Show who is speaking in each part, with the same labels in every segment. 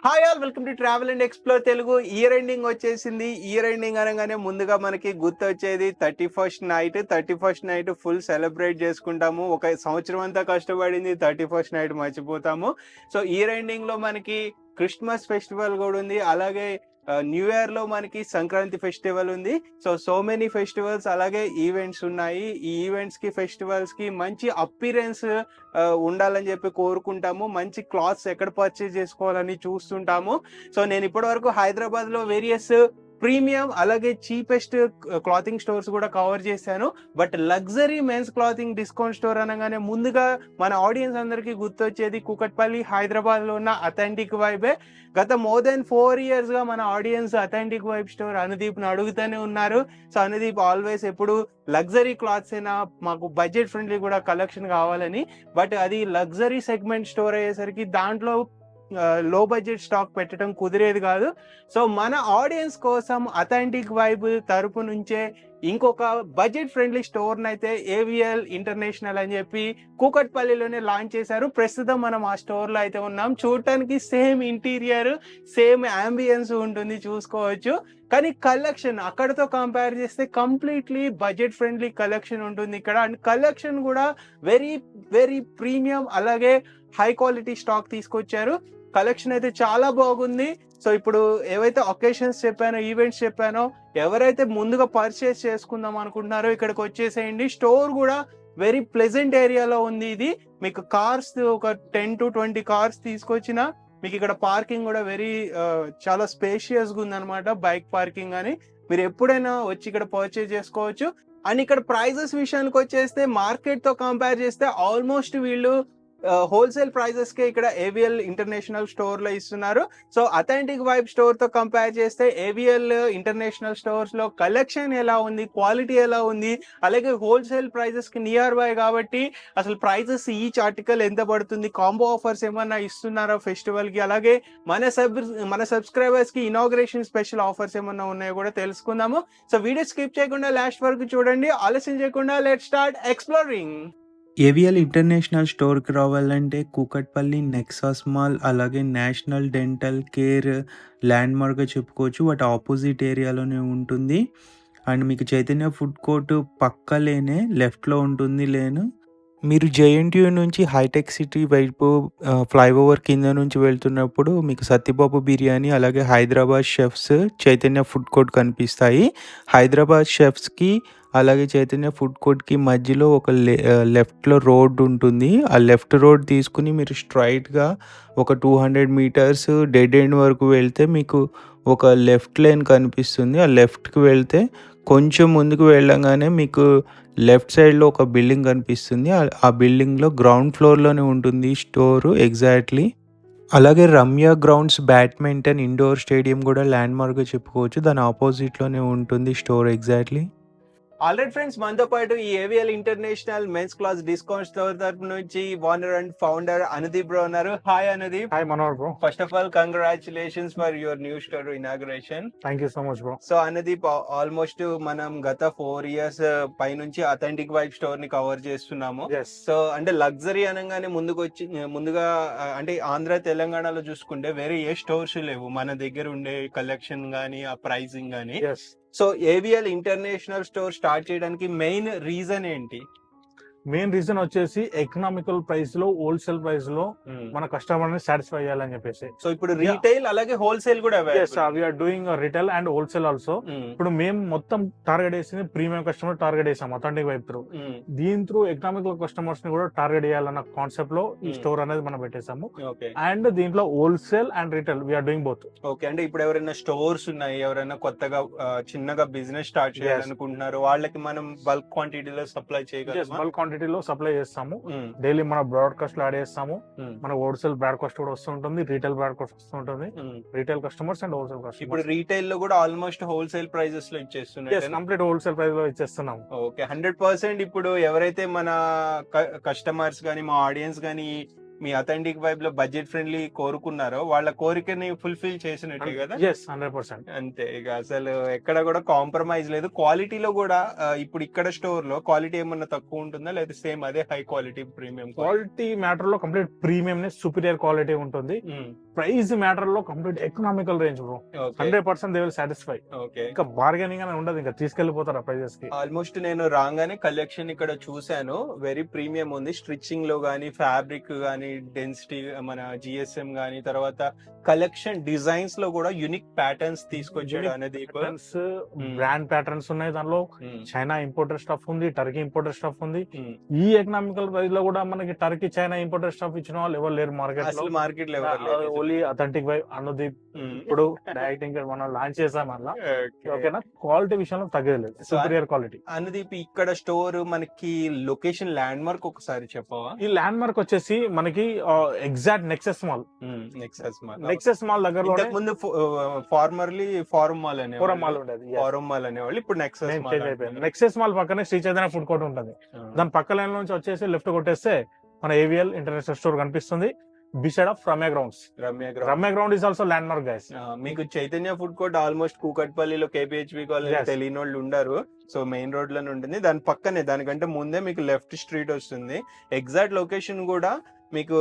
Speaker 1: Hi all, welcome to travel and explore Telugu. Year ending వచ్చేసింది. Year ending అనగానే ముందుగా మనకి గుర్తొచ్చేది 31st నైట్ ఫుల్ సెలబ్రేట్ చేసుకుంటాము. ఒక సంవత్సరం అంతా కష్టపడింది, 31st నైట్ మర్చిపోతాము. సో ఇయర్ ఎండింగ్ లో మనకి క్రిస్మస్ ఫెస్టివల్ కూడా ఉంది, అలాగే న్యూ ఇయర్ లో మనకి సంక్రాంతి ఫెస్టివల్ ఉంది. సో మెనీ ఫెస్టివల్స్ అలాగే ఈవెంట్స్ ఉన్నాయి. ఈ ఈవెంట్స్ కి ఫెస్టివల్స్ కి మంచి అపీరెన్స్ ఉండాలని చెప్పి కోరుకుంటాము. మంచి క్లాత్స్ ఎక్కడ పర్చేజ్ చేసుకోవాలని చూస్తుంటాము. సో నేను ఇప్పటి వరకు హైదరాబాద్ లో వేరియస్ ప్రీమియం అలాగే చీపెస్ట్ క్లాతింగ్ స్టోర్స్ కూడా కవర్ చేశాను. But luxury men's clothing discount store అనగానే ముందుగా మన ఆడియన్స్ అందరికీ గుర్తొచ్చేది కూకట్పల్లి హైదరాబాద్ లో ఉన్న అథెంటిక్ వైబే. గత మోర్ దెన్ 4 years గా మన audience authentic vibe store Anudeep ను అడుగుతూనే ఉన్నారు. సో అనుదీప్ ఆల్వేస్ ఎప్పుడు లగ్జరీ క్లాత్స్ అయినా మాకు బడ్జెట్ ఫ్రెండ్లీ కూడా కలెక్షన్ కావాలని. బట్ అది లగ్జరీ సెగ్మెంట్ స్టోర్ అయ్యేసరికి దాంట్లో లో బడ్జెట్ స్టాక్ పెట్టడం కుదిరేది కాదు. సో మన ఆడియన్స్ కోసం అథెంటిక్ వైబ్ తరపు నుంచే ఇంకొక బడ్జెట్ ఫ్రెండ్లీ స్టోర్ అయితే ఏవిఎల్ ఇంటర్నేషనల్ అని చెప్పి కూకట్పల్లిలోనే లాంచ్ చేశారు. ప్రస్తుతం మనం ఆ స్టోర్ లో అయితే ఉన్నాం. చూడటానికి సేమ్ ఇంటీరియర్, సేమ్ అంబియన్స్ ఉంటుంది, చూసుకోవచ్చు. కానీ కలెక్షన్ అక్కడతో కంపేర్ చేస్తే కంప్లీట్లీ బడ్జెట్ ఫ్రెండ్లీ కలెక్షన్ ఉంటుంది ఇక్కడ. అండ్ కలెక్షన్ కూడా వెరీ వెరీ ప్రీమియం అలాగే హై క్వాలిటీ స్టాక్ తీసుకొచ్చారు. కలెక్షన్ అయితే చాలా బాగుంది. సో ఇప్పుడు ఏవైతే ఒకేషన్స్ చెప్పానో, ఈవెంట్స్ చెప్పానో, ఎవరైతే ముందుగా పర్చేస్ చేసుకుందాం అనుకుంటున్నారో ఇక్కడికి వచ్చేసేయండి. స్టోర్ కూడా వెరీ ప్లెజెంట్ ఏరియాలో ఉంది. ఇది మీకు కార్స్ ఒక 10 to 20 కార్స్ తీసుకొచ్చిన మీకు ఇక్కడ పార్కింగ్ కూడా వెరీ చాలా స్పేషియస్ గా ఉందన్నమాట. బైక్ పార్కింగ్ అని మీరు ఎప్పుడైనా వచ్చి ఇక్కడ పర్చేస్ చేసుకోవచ్చు. అండ్ ఇక్కడ ప్రైజెస్ విషయానికి వచ్చేస్తే మార్కెట్ తో కంపేర్ చేస్తే ఆల్మోస్ట్ వీళ్ళు హోల్సేల్ ప్రైజెస్ కే ఇక్కడ ఏవిఎల్ ఇంటర్నేషనల్ స్టోర్ లో ఇస్తున్నారు. సో అథెంటిక్ వైబ్ స్టోర్ తో కంపేర్ చేస్తే ఏవిఎల్ ఇంటర్నేషనల్ స్టోర్స్ లో కలెక్షన్ ఎలా ఉంది, క్వాలిటీ ఎలా ఉంది, అలాగే హోల్సేల్ ప్రైజెస్ కి నియర్ బై కాబట్టి అసలు ప్రైజెస్ ఈచ్ ఆర్టికల్ ఎంత పడుతుంది, కాంబో ఆఫర్స్ ఏమన్నా ఇస్తున్నారా ఫెస్టివల్ కి, అలాగే మన సబ్స్క్రైబర్స్ కి ఇనాగ్రేషన్ స్పెషల్ ఆఫర్స్ ఏమన్నా ఉన్నాయో కూడా తెలుసుకుందాము. సో వీడియో స్కిప్ చేయకుండా లాస్ట్ వరకు చూడండి. ఆలస్యం చేయకుండా let's start exploring.
Speaker 2: AVL international స్టోర్కి రావాలంటే కూకట్పల్లి నెక్సాస్ మాల్ అలాగే నేషనల్ డెంటల్ కేర్ ల్యాండ్ మార్క్గా చెప్పుకోవచ్చు. వాటి ఆపోజిట్ ఏరియాలోనే ఉంటుంది. అండ్ మీకు చైతన్య ఫుడ్ కోర్ట్ పక్కలేనే లెఫ్ట్లో ఉంటుంది లేను. మీరు జేఎన్టీయూ నుంచి హైటెక్ సిటీ వైపు ఫ్లైఓవర్ కింద నుంచి వెళ్తున్నప్పుడు మీకు సత్యబాబు బిర్యానీ అలాగే Hyderabad chefs Chaitanya food court కనిపిస్తాయి. హైదరాబాద్ షెఫ్స్కి అలాగే చైతన్య ఫుడ్ కోర్ట్కి మధ్యలో ఒక లెఫ్ట్లో రోడ్ ఉంటుంది. ఆ లెఫ్ట్ రోడ్ తీసుకుని మీరు స్ట్రైట్గా ఒక 200 meters డెడ్ ఎండ్ వరకు వెళ్తే మీకు ఒక లెఫ్ట్ లైన్ కనిపిస్తుంది. ఆ లెఫ్ట్కి వెళ్తే కొంచెం ముందుకు వెళ్ళగానే మీకు లెఫ్ట్ సైడ్లో ఒక బిల్డింగ్ కనిపిస్తుంది. ఆ బిల్డింగ్లో గ్రౌండ్ ఫ్లోర్లోనే ఉంటుంది స్టోరు ఎగ్జాక్ట్లీ. అలాగే Ramya grounds badminton indoor stadium కూడా ల్యాండ్ మార్క్గా చెప్పుకోవచ్చు. దాని ఆపోజిట్లోనే ఉంటుంది స్టోర్ ఎగ్జాక్ట్లీ.
Speaker 1: ఆల్రెడీ ఫ్రెండ్స్, మనతో పాటు ఈ A V L international men's class discount store తరపు నుంచి owner and founder Anudeep bro ఉన్నారు. Hi Anudeep.
Speaker 3: Hi Manohar bro.
Speaker 1: First of all congratulations for your new store inauguration.
Speaker 3: Thank you so much bro.
Speaker 1: So Anudeep, almost మనం గత 4 years పై నుంచి అథెంటిక్ వైబ్ స్టోర్ ని cover చేస్తున్నాము. So అంటే లగ్జరీ అనగానే ముందుగా అంటే ఆంధ్ర తెలంగాణలో చూసుకుంటే వేరే ఏ స్టోర్స్ లేవు మన దగ్గర ఉండే కలెక్షన్ గానీ ఆ ప్రైసింగ్ గానీ. So AVL international store start చేయడానికి మెయిన్ రీజన్ ఏంటి?
Speaker 3: మెయిన్ రీజన్ వచ్చేసి ఎకనామికల్ ప్రైస్ లో, హోల్సేల్ ప్రైస్ లో మన కస్టమర్ ని సాటిస్ఫై చేయాలని చెప్పేసి.
Speaker 1: సో ఇప్పుడు రీటైల్ అలాగే హోల్సేల్ కూడా
Speaker 3: we are doing retail and wholesale also. ఇప్పుడు మేము మొత్తం టార్గెట్ చేసింది ప్రీమియం కస్టమర్ టార్గెట్ చేసాం అథెంటిక్ వైబ్ త్రూ. దీని త్రూ ఎకనామికల్ కస్టమర్స్ ని కూడా టార్గెట్ చేయాలన్న కాన్సెప్ట్ లో ఈ స్టోర్ అనేది మనం పెట్టేసాము. అండ్ దీంట్లో wholesale and retail we are doing both.
Speaker 1: Okay, అంటే ఇప్పుడు ఎవరైనా స్టోర్స్ ఉన్నాయి, ఎవరైనా కొత్తగా చిన్నగా బిజినెస్ స్టార్ట్ చేయాలనుకుంటున్నారు, వాళ్ళకి మనం బల్క్ క్వాంటిటీలో సప్లై చేయగలం.
Speaker 3: బల్క్ క్వాంటిటీలో సప్లై చేస్తాము. డైలీ మన బ్రాడ్కాస్ట్ లో యాడ్ చేస్తాము. మన హోల్సేల్ బ్రాడ్కాస్ట్ కూడా వస్తుంటుంది, రీటైల్ బ్రాడ్కాస్ట్ వస్తుంటుంది. Retail customers and wholesale customers.
Speaker 1: ఇప్పుడు రీటైల్ లో కూడా ఆల్మోస్ట్ హోల్సేల్ ప్రైజెస్ లో ఇచ్చేస్తున్నాం.
Speaker 3: కంప్లీట్ హోల్సేల్ ప్రైస్ లో ఇచ్చేస్తున్నాం.
Speaker 1: ఓకే, 100%. ఇప్పుడు ఎవరైతే మన కస్టమర్స్ గానీ మా ఆడియన్స్ గానీ మీ అథెంటిక్ వైబ్ లో బడ్జెట్ ఫ్రెండ్లీ కోరుకున్నారో వాళ్ళ కోరికని ఫుల్ఫిల్ చేసినట్టే కదా.
Speaker 3: 100%.
Speaker 1: అంతే, ఇక అసలు ఎక్కడ కూడా కాంప్రమైజ్ లేదు. క్వాలిటీలో కూడా ఇప్పుడు ఇక్కడ స్టోర్ లో క్వాలిటీ ఏమన్నా తక్కువ ఉంటుందా, లేదా సేమ్ అదే high quality premium
Speaker 3: quality matter లో కంప్లీట్ ప్రీమియం సుపీరియర్ క్వాలిటీ ఉంటుంది. ప్రైస్ మ్యాటర్ లో complete economical range bro. 100% they will satisfy.
Speaker 1: Okay,
Speaker 3: ఇంకా బార్గెనింగ్ అని ఉండదు, ఇంకా తీసుకెళ్లిపోతారు ఆ ప్రైజెస్ కి.
Speaker 1: ఆల్మోస్ట్ నేను రాగానే కలెక్షన్ ఇక్కడ చూసాను, వెరీ ప్రీమియం ఉంది. స్టిచ్చింగ్ లో గానీ, ఫ్యాబ్రిక్ గానీ, డెన్సిటీ, మన జిఎస్ఎం గానీ, తర్వాత కలెక్షన్ డిజైన్స్ లో కూడా యూనిక్ ప్యాటర్న్స్ తీసుకొచ్చాడు అనేది.
Speaker 3: బ్రాండ్ ప్యాటర్న్స్ ఉన్నాయి దానిలో. చైనా ఇంపోర్టెడ్ స్టఫ్ ఉంది, టర్కీ ఇంపోర్టెడ్ స్టఫ్ ఉంది. ఈ ఎకనామికల్ ప్రైస్ లో కూడా మనకి టర్కీ, చైనా ఇంపోర్టెడ్ స్టఫ్ ఇచ్చిన వాళ్ళు ఎవరు లేరు మార్కెట్ లో. ఓన్లీ అథెంటిక్ వైబ్ అనుదీప్ ఇప్పుడు డైరెక్ట్ మనం లాంచ్ చేసాం అలా. ఓకేనా, క్వాలిటీ విషయంలో తగ్గలేదు, సుపీరియర్ క్వాలిటీ.
Speaker 1: అనుదీప్ ఇక్కడ స్టోర్ మనకి లొకేషన్ ల్యాండ్ మార్క్ ఒకసారి చెప్పవా?
Speaker 3: ఈ ల్యాండ్ మార్క్ వచ్చేసి మనకి exact nexus mall. Nexus mall దగ్గరలో
Speaker 1: ముందు ఫార్మర్లీ ఫారం మాల్
Speaker 3: ఉండేది.
Speaker 1: ఫారం మాల్ అనేవాళ్ళు, ఇప్పుడు
Speaker 3: నెక్సెస్ మాల్ పక్కనే శ్రీ చైతన్య ఫుడ్ కోర్ట్ ఉంటుంది. దాని పక్క లైన్ నుంచి వచ్చేసి లెఫ్ట్ కొట్టేస్తే మన ఏవిఎల్ ఇంటర్నేషనల్ స్టోర్ కనిపిస్తుంది. Beside of Ramya grounds. Ramya ground is also landmark guys.
Speaker 1: మీకు చైతన్య ఫుడ్ కోర్ట్ ఆల్మోస్ట్ కూకట్పల్లిలో కేపీహెచ్బి కాలేజ్ తెలియని వాళ్ళు ఉండరు. సో మెయిన్ రోడ్ లోనే ఉంటుంది. దాని పక్కనే, దానికంటే ముందే మీకు లెఫ్ట్ స్ట్రీట్ వస్తుంది. ఎగ్జాక్ట్ లొకేషన్ కూడా మీకు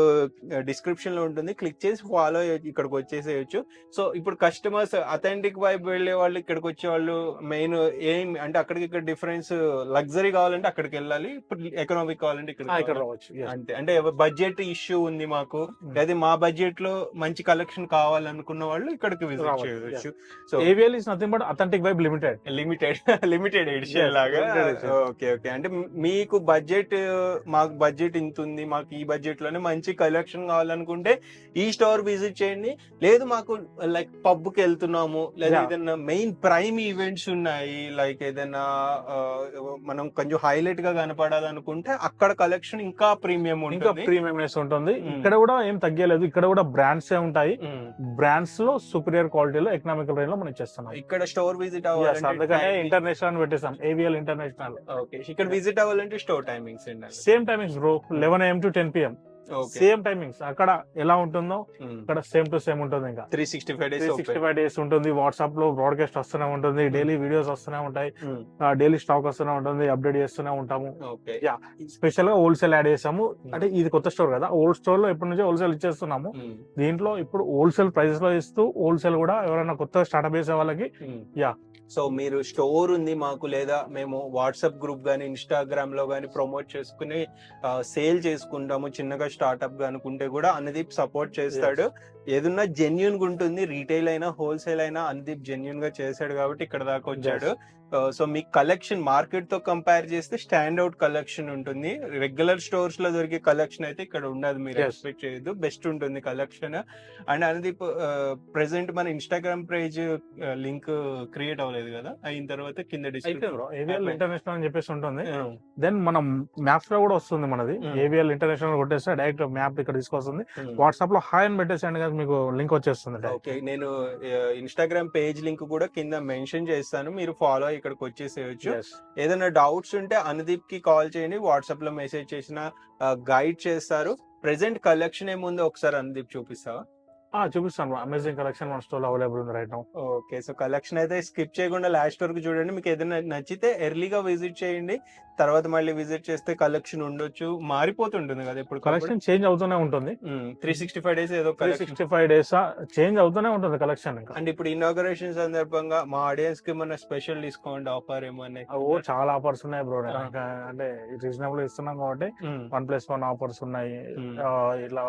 Speaker 1: డిస్క్రిప్షన్ లో ఉంటుంది, క్లిక్ చేసి ఫాలో ఇక్కడికి వచ్చేసేయచ్చు. సో ఇప్పుడు కస్టమర్స్ అథెంటిక్ వైబ్ వెళ్లే వాళ్ళు ఇక్కడికి వచ్చే వాళ్ళు మెయిన్ ఏం అంటే అక్కడికి ఇక్కడ డిఫరెన్స్, లగ్జరీ కావాలంటే అక్కడికి వెళ్ళాలి, ఇప్పుడు ఎకనామిక్ కావాలంటే ఇక్కడ
Speaker 3: రావచ్చు.
Speaker 1: అంతే, అంటే బడ్జెట్ ఇష్యూ ఉంది మాకు, లేదా మా బడ్జెట్ లో మంచి కలెక్షన్ కావాలనుకున్న వాళ్ళు ఇక్కడికి విజిట్ చేయవచ్చు. So
Speaker 3: AVL is nothing but authentic vibe
Speaker 1: limited edition లాగా. ఓకే ఓకే, అంటే మీకు బడ్జెట్, మాకు బడ్జెట్ ఇంత ఉంది, మాకు ఈ బడ్జెట్ లోనే మంచి కలెక్షన్ కావాలనుకుంటే ఈ స్టోర్ విజిట్ చేయండి. లేదు మాకు లైక్ పబ్ కి వెళ్తున్నాము, లేదా ఏదైనా మెయిన్ ప్రైమ్ ఈవెంట్స్ ఉన్నాయి, లైక్ ఏదైనా మనం కొంచెం హైలైట్ గా కనపడాలనుకుంటే అక్కడ కలెక్షన్ ఇంకా ప్రీమియం
Speaker 3: ఉంటుంది. ఇక్కడ కూడా ఏం తగ్గలేదు, ఇక్కడ కూడా బ్రాండ్స్ ఉంటాయి. బ్రాండ్స్ లో సుపీరియర్ క్వాలిటీలో ఎకనామికల్ రేంజ్ లో మనం చేస్తున్నాం.
Speaker 1: ఇక్కడ స్టోర్ విజిట్ అవ్వాలి,
Speaker 3: అందుకనే ఇంటర్నేషనల్ పెట్టేసాం, ఏవిఎల్ ఇంటర్నేషనల్.
Speaker 1: ఇక్కడ విజిట్ అవ్వాలంటే store timings
Speaker 3: same timings bro, 11 AM to 10 PM. Same timings అక్కడ ఎలా ఉంటుందో ఇక్కడ సేమ్ టు సేమ్ ఉంటుంది. ఇంకా 365 days ఉంటుంది. వాట్సాప్ లో బ్రాడ్కాస్ట్ వస్తూనే ఉంటుంది, డైలీ వీడియోస్ వస్తూనే ఉంటాయి, డైలీ స్టాక్ వస్తూనే ఉంటుంది, అప్డేట్ చేస్తూనే ఉంటాము. స్పెషల్ గా హోల్సేల్ యాడ్ చేసాము. అంటే ఇది కొత్త స్టోర్ కదా, ఓల్డ్ స్టోర్ లో ఎప్పటి నుంచో హోల్సేల్ ఇచ్చేస్తున్నాము. దీంట్లో ఇప్పుడు హోల్సేల్ ప్రైసెస్ లో ఇస్తూ హోల్సేల్ కూడా ఎవరైనా కొత్త స్టార్ట్అప్ చేసే వాళ్ళకి.
Speaker 1: సో మీరు స్టోర్ ఉంది మాకు, లేదా మేము వాట్సాప్ గ్రూప్ గానీ, ఇన్స్టాగ్రామ్ లో గానీ ప్రమోట్ చేసుకుని సేల్ చేసుకుంటాము చిన్నగా స్టార్ట్అప్ గా అనుకుంటే కూడా అనుదీప్ సపోర్ట్ చేస్తాడు. ఏదన్నా జెన్యున్ గా ఉంటుంది, రీటైల్ అయినా హోల్సేల్ అయినా అనుదీప్ జెన్యున్ గా చేశాడు కాబట్టి ఇక్కడ దాకా వచ్చాడు. సో మీ కలెక్షన్ మార్కెట్ తో కంపేర్ చేస్తే స్టాండ్ అవుట్ కలెక్షన్ ఉంటుంది. రెగ్యులర్ స్టోర్స్ లో దొరికే కలెక్షన్ అయితే ఇక్కడ ఉండదు, మీరు ఎక్స్పెక్ట్ చేయొద్దు. బెస్ట్ ఉంటుంది కలెక్షన్. అండ్ అనుదీప్ ప్రెసెంట్ మన ఇన్స్టాగ్రామ్ పేజ్ లింక్ క్రియేట్ అవ్వలేదు కదా, అయిన తర్వాత కింద
Speaker 3: ఏవిఎల్ ఇంటర్నేషనల్ అని చెప్పేసి ఉంటుంది. దెన్ మనం మ్యాప్స్ లో కూడా వస్తుంది మనది, ఏవిఎల్ ఇంటర్నేషనల్ కొట్టేస్తే డైరెక్ట్ మ్యాప్ ఇక్కడ తీసుకొస్తుంది. వాట్సాప్ లో హాయ్ అని పెట్టేసి మీకు లింక్ వచ్చేస్తుంది.
Speaker 1: ఓకే, నేను ఇన్స్టాగ్రామ్ పేజ్ లింక్ కూడా కింద మెన్షన్ చేస్తాను, మీరు ఫాలో ఇక్కడికి వచ్చేసేయచ్చు. ఏదైనా డౌట్స్ ఉంటే అనుదీప్ కి కాల్ చేయండి, వాట్సాప్ లో మెసేజ్ చేసిన గైడ్ చేస్తారు. ప్రెసెంట్ కలెక్షన్ ఏముందో ఒకసారి అనుదీప్ చూపిస్తావా?
Speaker 3: చూపిస్తాను. అమేజింగ్ కలెక్షన్ మన స్టోర్ అవైలబుల్ ఉంది right now.
Speaker 1: Okay, so collection అయితే స్కిప్ చేయకుండా లాస్ట్ వరకు చూడండి. మీకు ఏదైనా నచ్చితే ఎర్లీగా విజిట్ చేయండి, తర్వాత మళ్ళీ విజిట్ చేస్తే కలెక్షన్ ఉండొచ్చు, మారిపోతుంటుంది కదా, ఇప్పుడు
Speaker 3: కలెక్షన్ చేంజ్ అవుతూనే ఉంటుంది.
Speaker 1: 365 days ఏదో
Speaker 3: 365 days చేంజ్ అవుతూనే ఉంటుంది కలెక్షన్.
Speaker 1: అంటే ఇప్పుడు ఇనాగరేషన్ సందర్భంగా మా ఆడియన్స్ కి ఏమన్నా స్పెషల్ డిస్కౌంట్ ఆఫర్ ఏమన్నా?
Speaker 3: చాలా ఆఫర్స్ ఉన్నాయి బ్రో, అంటే రీజనబుల్ ఇస్తున్నాం కాబట్టి 1+1 ఆఫర్స్ ఉన్నాయి. ఇలా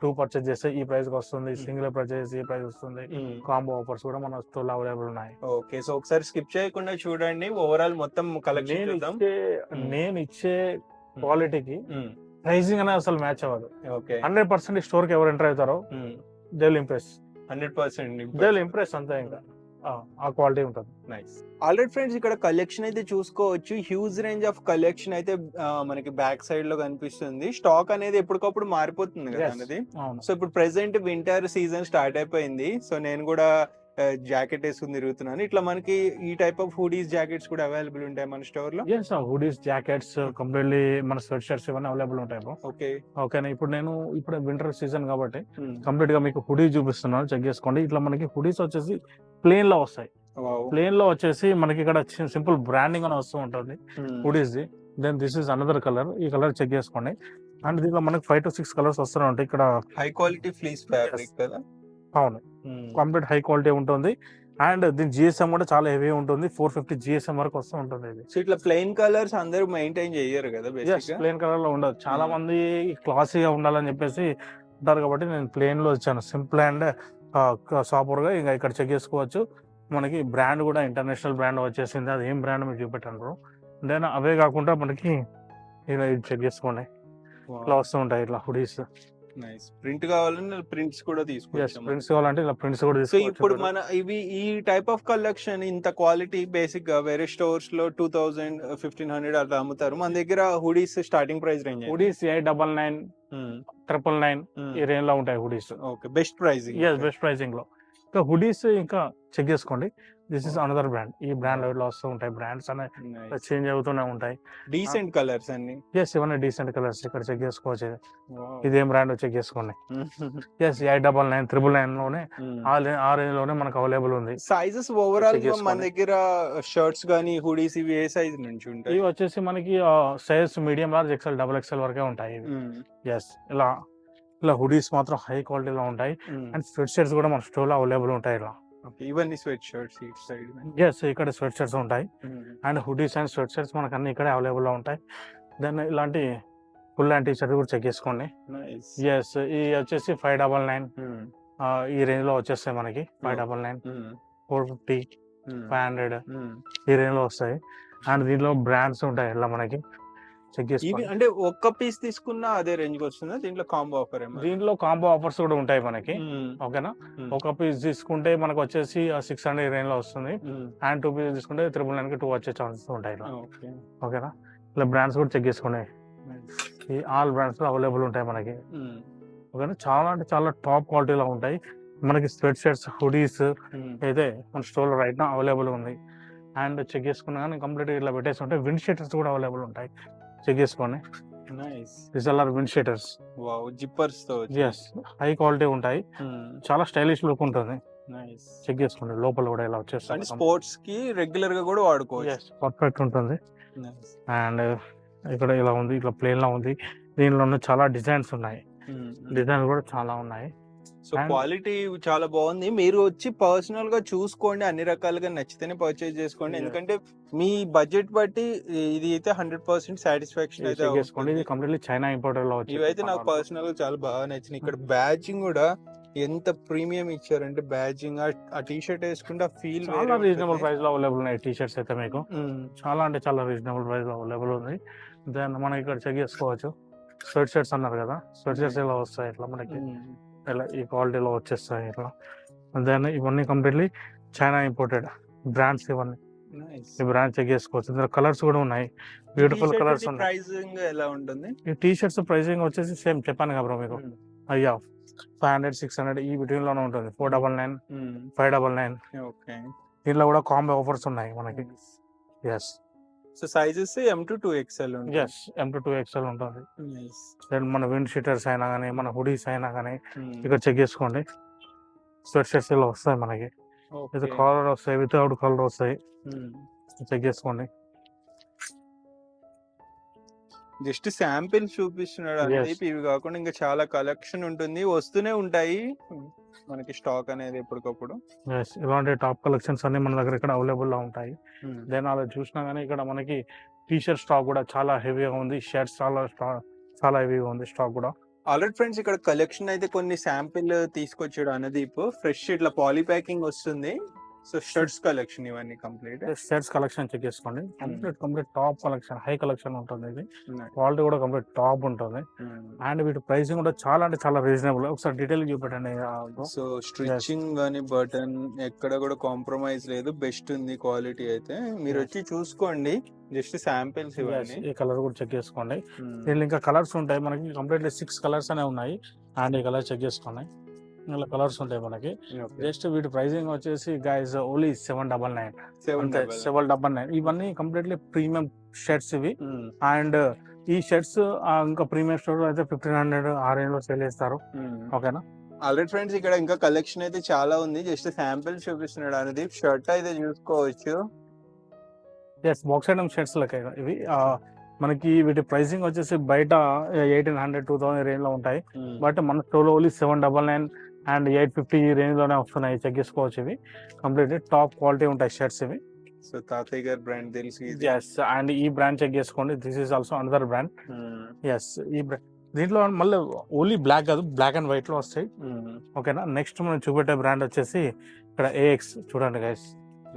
Speaker 3: 2 పర్చేజ్ చేస్తే ఈ ప్రైస్ కి వస్తుంది, సింగిల్ పర్చేజ్ ఈ ప్రైస్ వస్తుంది, కాంబో ఆఫర్స్ కూడా మన స్టోర్ లో అవైలబుల్ ఉన్నాయి.
Speaker 1: ఓకే, సో ఒకసారి స్కిప్ చేయకుండా చూడండి, ఓవరాల్ మొత్తం కలెక్షన్.
Speaker 3: నేను ఇచ్చే క్వాలిటీకి ప్రైసింగ్ అనేది అసలు మ్యాచ్ అవ్వదు. 100% స్టోర్ కి ఎవరు ఎంటర్ అవుతారో they will impress.
Speaker 1: 100%
Speaker 3: they will impress, అంతే. ఇంకా ఆ క్వాలిటీ ఉంటుంది.
Speaker 1: నైస్. ఆల్రెడీ ఫ్రెండ్స్, ఇక్కడ కలెక్షన్ అయితే చూసుకోవచ్చు. హ్యూజ్ రేంజ్ ఆఫ్ కలెక్షన్ అయితే మనకి బ్యాక్ సైడ్ లో కనిపిస్తుంది. స్టాక్ అనేది ఎప్పటికప్పుడు మారిపోతుంది కదా అనేది. సో ఇప్పుడు ప్రెసెంట్ వింటర్ సీజన్ స్టార్ట్ అయిపోయింది. సో నేను కూడా జాకెట్ వేసుకుని తిరుగుతున్నాను. ఇట్లా మనకి ఈ టైప్ ఆఫ్ హుడీస్, జాకెట్స్ కూడా అవైలబుల్ ఉంటాయి మన స్టోర్ లో.
Speaker 3: ఎస్, హుడీస్, జాకెట్స్, కంప్లీట్లీ మన స్వెట్ షర్ట్స్ ఇవన్నీ అవైలబుల్ ఉంటాయి బ్రో.
Speaker 1: ఓకే.
Speaker 3: ఓకేనా, ఇప్పుడు వింటర్ సీజన్ కాబట్టి కంప్లీట్ గా మీకు హుడీ చూపిస్తున్నాను, చెక్ చేసుకోండి. ఇట్లా మనకి హుడీస్ వచ్చేసి ప్లేన్ లో వస్తాయి. ప్లేన్ లో వచ్చేసి మనకి ఇక్కడ సింపుల్ బ్రాండింగ్ అని వస్తూ ఉంటుంది హుడీస్ ది. Then this is another colour, ఈ కలర్ చెక్ చేసుకోండి. అండ్ దీంట్లో మనకి 5 to 6 కలర్స్ వస్తూనే ఉంటాయి. ఇక్కడ
Speaker 1: హై క్వాలిటీ ఫ్లీస్ ఫ్యాబ్రిక్ కదా.
Speaker 3: అవును, కంప్లీట్ హై క్వాలిటీ ఉంటుంది. అండ్ దీని జిఎస్ఎం కూడా చాలా హెవీ ఉంటుంది, 450 జిఎస్ఎం వరకు వస్తూ ఉంటుంది ఇది.
Speaker 1: సో ఇట్లా ప్లెయిన్ కలర్స్ అందరూ మెయింటైన్ చేయరు కదా బేసిక్ గా.
Speaker 3: ప్లేన్ కలర్ లో ఉండదు, చాలా మంది క్లాసీగా ఉండాలని చెప్పేసి ఉంటారు కాబట్టి నేను ప్లేన్ లో వచ్చాను. సింపుల్ అండ్ సాపర్ గా ఇంకా ఇక్కడ చెక్ చేసుకోవచ్చు. మనకి బ్రాండ్ కూడా ఇంటర్నేషనల్ బ్రాండ్ వచ్చేసింది, అది ఏం బ్రాండ్ మీరు చూపెట్టాను. దెన్ అవే కాకుండా మనకి ఇలా చెక్ చేసుకోండి, ఇట్లా వస్తూ ఉంటాయి ఇట్లా హుడీస్.
Speaker 1: నైస్. ప్రింట్ కావాలంటే ప్రింట్స్ కూడా తీసుకోవచ్చు.
Speaker 3: ప్రింట్స్ కావాలంటే ఇలా ప్రింట్స్ కూడా
Speaker 1: సో ఇప్పుడు మన ఈ టైప్ ఆఫ్ కలెక్షన్ ఇంత క్వాలిటీ బేసిక్ గా వేరే స్టోర్స్ లో 2000, 1500 అట్లా అమ్ముతారు. మన దగ్గర hoodies starting price range
Speaker 3: hoodies 899, 999 ఈ రేంజ్ లో ఉంటాయి hoodies.
Speaker 1: Okay, best pricing.
Speaker 3: Best pricing లో. ఇంకా హుడీస్ ఇంకా చెక్ చేసుకోండి, దిస్ ఇస్ అనదర్ బ్రాండ్. ఈ బ్రాండ్ లో వస్తూ ఉంటాయి, బ్రాండ్స్ అనేవి చేంజ్ అవుతూనే ఉంటాయి.
Speaker 1: డీసెంట్ కలర్స్ అన్ని.
Speaker 3: ఇవన్నీ డీసెంట్ కలర్స్ ఇక్కడ చెక్ చేసుకోవచ్చు. ఇదేం బ్రాండ్ చెక్ చేసుకోండి. 899, 999 లోనే ఆ రేంజ్ లోనే మనకు అవైలబుల్ ఉంది.
Speaker 1: సైజెస్ ఓవరాల్ గా మన దగ్గర షర్ట్స్ గానీ హుడీస్ ఇవి ఏ సైజ్ నుంచి ఉంటాయి?
Speaker 3: ఇవి వచ్చేసి మనకి size medium, large, XL, XXL వరకే ఉంటాయి. ఇలా హుడీస్ మాత్రం హై క్వాలిటీలో ఉంటాయి. అండ్ స్వెట్ షర్ట్స్ కూడా మన స్టోర్ లో అవైలబుల్ ఉంటాయి. ఇలా
Speaker 1: ఇవన్నీ స్వెట్ షర్ట్స్ సైడ్.
Speaker 3: ఇక్కడ స్వెట్ షర్ట్స్ ఉంటాయి. And hoodies and sweat shirts మనకు అన్ని ఇక్కడే అవైలబుల్ లో ఉంటాయి. దెన్ ఇలాంటి ఫుల్ అండ్ టీ షర్ట్ కూడా చెక్ చేసుకోండి. ఈ వచ్చేసి 599 ఈ రేంజ్ లో వచ్చేస్తాయి మనకి. 599, 450, 500 ఈ రేంజ్ లో వస్తాయి. అండ్ దీంట్లో బ్రాండ్స్ ఉంటాయి ఇలా మనకి చెక్ చేసుకోండి.
Speaker 1: అంటే ఒక్క పీస్ తీసుకున్నా అదే రేంజ్ వస్తుందా? దీంట్లో కాంబో ఆఫర్?
Speaker 3: దీంట్లో కాంబో ఆఫర్స్ కూడా ఉంటాయి మనకి. ఓకేనా, ఒక పీస్ తీసుకుంటే మనకు వచ్చేసి 600 రేంజ్ లో వస్తుంది. అండ్ 2 పీస్ తీసుకుంటే 999 కి 2 వచ్చే ఛాన్సెస్ ఉంటాయి. ఓకేనా, ఇలా బ్రాండ్స్ కూడా చెక్ చేసుకోండి. ఈ ఆల్ బ్రాండ్స్ లో అవైలబుల్ ఉంటాయి మనకి. ఓకేనా, చాలా అంటే చాలా టాప్ క్వాలిటీలో ఉంటాయి మనకి. స్వెట్ షర్ట్స్, హుడీస్ అయితే మన స్టోర్ లో రైట్ నా అవైలబుల్ ఉంది. అండ్ చెక్ చేసుకున్నా కానీ కంప్లీట్ ఇట్లా పెట్టేసి ఉంటాయి. విండ్ షీటర్స్ కూడా అవైలబుల్ ఉంటాయి, చెక్ చేసుకోండి. విండ్ షీటర్స్
Speaker 1: జిప్పర్స్ తో
Speaker 3: హై క్వాలిటీ ఉంటాయి, చాలా స్టైలిష్ లుక్ ఉంటుంది. చెక్ చేసుకోండి. లోపల కూడా ఇలా వచ్చేస్తుంది,
Speaker 1: స్పోర్ట్స్ కి రెగ్యులర్ గా కూడా వాడుకోవచ్చు,
Speaker 3: పర్ఫెక్ట్ ఉంటుంది. అండ్ ఇక్కడ ఇలా ఉంది, ఇట్లా ప్లేన్ లా ఉంది. దీనిలో చాలా డిజైన్స్ ఉన్నాయి, డిజైన్స్ కూడా చాలా ఉన్నాయి.
Speaker 1: సో క్వాలిటీ చాలా బాగుంది. మీరు వచ్చి పర్సనల్ గా చూసుకోండి, అన్ని రకాలుగా నచ్చితేనే పర్చేజ్ చేసుకోండి. ఎందుకంటే మీ బడ్జెట్ బట్టి ఇది అయితే 100% సాటిస్ఫాక్షన్ అయితే
Speaker 3: చేసుకోండి. ఇది కంప్లీట్లీ చైనా ఇంపోర్టెడ్ లో వచ్చి
Speaker 1: ఇవైతే నాకు పర్సనల్ గా చాలా బాగా నచ్చింది. ఇక్కడ బ్యాడ్జింగ్ కూడా ఎంత ప్రీమియం ఇచ్చారంటే, బ్యాడ్జింగ్ ఆ టీ షర్ట్ వేసుకుంటే ఫీల్
Speaker 3: చాలా రీజనబుల్ ప్రైస్ లో అవైలబుల్ ఉన్నాయి. టీ షర్ట్స్ అయితే మీకు చాలా అంటే చాలా రీజనబుల్ ప్రైస్ లో అవైలబుల్ ఉంది. దెన్ మనం ఇక్కడ చెక్ చేసుకోవచ్చు. స్వెట్ షర్ట్స్ అన్నారు కదా, స్వెట్ షర్ట్స్ ఇలా వస్తాయి ఇట్లా మనకి, ఇలా ఈ క్వాలిటీలో వచ్చేస్తాయి ఇట్లా. దెన్ ఇవన్నీ కంప్లీట్లీ చైనా ఇంపోర్టెడ్ బ్రాండ్స్. ఇవన్నీ ఈ బ్రాండ్ చెక్ చేసుకోవచ్చు. ఇందులో కలర్స్ కూడా ఉన్నాయి, బ్యూటిఫుల్ కలర్స్ ఉన్నాయి.
Speaker 1: ప్రైసింగ్ ఎలా ఉంటుంది?
Speaker 3: ఈ టీ షర్ట్స్ ప్రైసింగ్ వచ్చేసి సేమ్ చెప్పాను కదా మీకు, 500, 600 ఈ బిట్వీన్ లోనే ఉంటుంది. 499, 599. దీంట్లో కూడా కాంబో ఆఫర్స్ ఉన్నాయి మనకి.
Speaker 1: So sizes M to 2XL ఉంటుంది.
Speaker 3: M to 2XL ఉంటుంది. దెన్ మన విండ్ షీటర్స్ అయినా కానీ, మన హుడీస్ అయినా కానీ ఇక్కడ చెక్ చేసుకోండి. స్వెట్ షర్ట్స్ ఇలా వస్తాయి మనకి, విత్ కాలర్ వస్తాయి, వితౌట్ కాలర్ వస్తాయి. చెక్ చేసుకోండి.
Speaker 1: జస్ట్ శాంపిల్ చూపిస్తున్నాడు అంతే. ఇవి కాకుండా ఇంకా చాలా కలెక్షన్ ఉంటుంది, వస్తూనే ఉంటాయి మనకి స్టాక్ అనేది ఎప్పటికప్పుడు.
Speaker 3: ఇలాంటి టాప్ కలెక్షన్స్ అన్ని మన దగ్గర ఇక్కడ అవైలబుల్ లో ఉంటాయి. దెన్ అలా చూసినా గానీ ఇక్కడ మనకి టీ షర్ట్ స్టాక్ కూడా చాలా హెవీగా ఉంది. షర్ట్స్ చాలా హెవీగా ఉంది స్టాక్ కూడా.
Speaker 1: ఆల్రెడీ ఫ్రెండ్స్, ఇక్కడ కలెక్షన్ అయితే కొన్ని శాంపిల్ తీసుకొచ్చాడు అనుదీప్. ఫ్రెష్ ఇట్లా పాలీ ప్యాకింగ్ వస్తుంది. సో షర్ట్స్ కలెక్షన్ ఇవన్నీ కంప్లీట్.
Speaker 3: షర్ట్స్ కలెక్షన్ చెక్ చేసుకోండి. Complete top collection, high collection ఉంటుంది. ఇది క్వాలిటీ కూడా కంప్లీట్ టాప్ ఉంటుంది. అండ్ వీటి ప్రైసింగ్ కూడా చాలా అంటే చాలా రీజనబుల్. ఒకసారి డీటెయిల్ చూపెట్టండి.
Speaker 1: సో స్టిచ్చింగ్ గానీ బటన్ ఎక్కడ కూడా కాంప్రమైజ్ లేదు, బెస్ట్ ఉంది క్వాలిటీ అయితే. మీరు వచ్చి చూసుకోండి, జస్ట్ శాంపిల్స్ ఇవన్నీ.
Speaker 3: ఈ కలర్ కూడా చెక్ చేసుకోండి. దీనిలో ఇంకా కలర్స్ ఉంటాయి మనకి. కంప్లీట్లీ 6 కలర్స్ అనే ఉన్నాయి. అండ్ ఈ కలర్ చెక్ చేసుకోండి. ఇలా కలర్స్ ఉంటాయి మనకి.
Speaker 1: ఓకే.
Speaker 3: జస్ట్ వీటి ప్రైసింగ్ వచ్చేసి గైస్ ఓన్లీ 799 అంతే,
Speaker 1: 799.
Speaker 3: 799. ఇవన్నీ కంప్లీట్లీ ప్రీమియం షర్ట్స్ ఇవి.
Speaker 1: హ్మ్.
Speaker 3: అండ్ ఈ షర్ట్స్ ఇంకా ప్రీమియం స్టోర్ అయితే 1500 ఆ రేంజ్ లో సేల్ చేస్తారు.
Speaker 1: హ్మ్.
Speaker 3: ఓకేనా.
Speaker 1: ఆల్రెడీ ఫ్రెండ్స్ ఇక్కడ ఇంకా కలెక్షన్ అయితే చాలా ఉంది. జస్ట్ శాంపిల్ చూపిస్తున్నాడు అనుదీప్. షర్ట్ అయితే చూసుకోవచ్చు.
Speaker 3: ఎస్, బాక్స్ ఐటమ్ షర్ట్స్ లెక్క ఇవి. మనకి వీటి ప్రైసింగ్ వచ్చేసి బయట 1800 2000 రేంజ్ లో ఉంటాయి.
Speaker 1: హ్మ్.
Speaker 3: బట్ మన స్టోర్ లో ఓన్లీ 799 అండ్ 850 ఈ రేంజ్ లోనే వస్తున్నాయి. చెక్ చేసుకోవచ్చు. ఇవి కంప్లీట్లీ టాప్ క్వాలిటీ ఉంటాయి షర్ట్స్ ఇవి.
Speaker 1: సో తాతయ్య గారి బ్రాండ్ తెలుసు ఇది.
Speaker 3: ఎస్, అండ్ ఈ బ్రాండ్ చెక్ చేసుకోండి. This is also another brand.
Speaker 1: హ్మ్.
Speaker 3: ఎస్, ఈ బ్రాండ్ దీంట్లో మళ్ళీ ఓన్లీ బ్లాక్ కాదు, బ్లాక్ అండ్ వైట్ లో వస్తాయి.
Speaker 1: హ్మ్.
Speaker 3: ఓకేనా. నెక్స్ట్ మనం చూపెట్టే బ్రాండ్ వచ్చేసి ఇక్కడ AX. చూడండి గైస్,